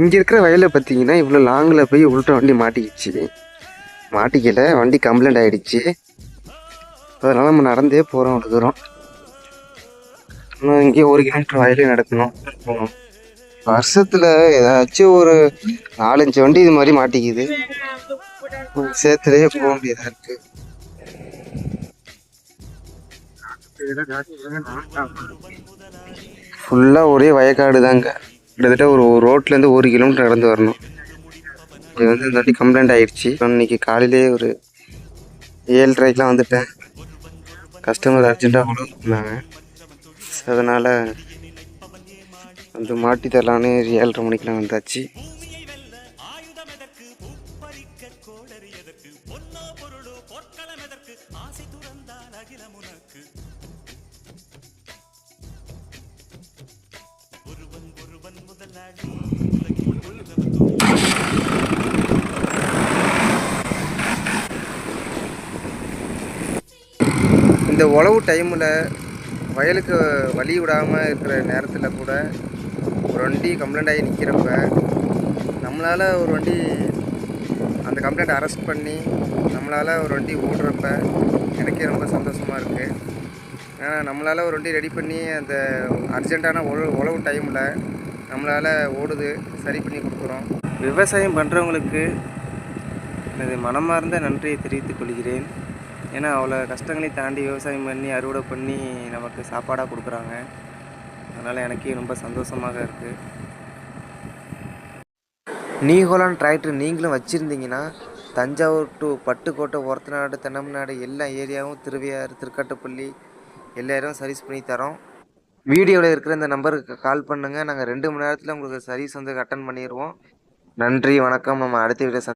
இங்கே இருக்கிற வயலில் பார்த்தீங்கன்னா இவ்வளோ லாங்கில் போய் உள்ட்ட வண்டி மாட்டிக்கிச்சு. மாட்டிக்கல, வண்டி கம்ப்ளைண்ட் ஆகிடுச்சு. அதனால் நம்ம நடந்தே போகிறோம் அவ்வளோ தூரம். இன்னும் இங்கே 1 கிலோமீட்டர் வயலே நடக்கணும் போகணும். வருஷத்தில் ஏதாச்சும் ஒரு 4-5 வண்டி இது மாதிரி மாட்டிக்குது. சேத்துலேயே போக வேண்டியதாக இருக்குது. ஃபுல்லாக ஒரே வயக்காடு தாங்க. கிட்டத்தட்ட ஒரு ரோட்லேருந்து 1 கிலோமீட்டர் நடந்து வரணும். இது இந்த வாட்டி கம்ப்ளைண்ட் ஆகிடுச்சு. இன்னைக்கு காலையிலே ஒரு 7:30க்கெலாம் வந்துட்டேன். கஸ்டமர் அர்ஜென்ட்டாக கொண்டு வந்தாங்க. அதனால் வந்து மாட்டி தரலான்னு 7:30 மணிக்கெலாம் வந்தாச்சு. இந்த உழவு டைமில் வயலுக்கு வழி விடாமல் இருக்கிற நேரத்தில் கூட ஒரு வண்டி கம்ப்ளைண்ட் ஆகி நிற்கிறப்ப நம்மளால் ஒரு வண்டி அந்த கம்ப்ளைண்ட் அரெஸ்ட் பண்ணி நம்மளால் ஒரு வண்டி ஓடுறப்ப எனக்கே ரொம்ப சந்தோஷமாக இருக்குது. ஏன்னா நம்மளால் ஒரு வண்டி ரெடி பண்ணி அந்த அர்ஜெண்ட்டான உழவு டைமில் நம்மளால் ஓடுது, சரி பண்ணி கொடுக்குறோம். விவசாயம் பண்ணுறவங்களுக்கு எனது மனமார்ந்த நன்றியை தெரிவித்துக் கொள்கிறேன். ஏன்னா அவ்வளோ கஷ்டங்களை தாண்டி விவசாயம் பண்ணி அறுவடை பண்ணி நமக்கு சாப்பாடாக கொடுக்குறாங்க. அதனால் எனக்கே ரொம்ப சந்தோஷமாக இருக்குது. நீகோலான் டிராக்டர் நீங்களும் வச்சுருந்தீங்கன்னா தஞ்சாவூர் டு பட்டுக்கோட்டை, ஒரத்தநாடு, தென்னமநாடு எல்லா ஏரியாவும், திருவையாறு, திருக்காட்டுப்பள்ளி எல்லா ஏரியாவும் சர்வீஸ் பண்ணி தரோம். வீடியோவில் இருக்கிற இந்த நம்பருக்கு கால் பண்ணுங்கள். நாங்கள் 2 மணி நேரத்தில் உங்களுக்கு சர்வீஸ் வந்து அட்டன் பண்ணிடுவோம். நன்றி, வணக்கம். நம்ம அடுத்த வீடியோ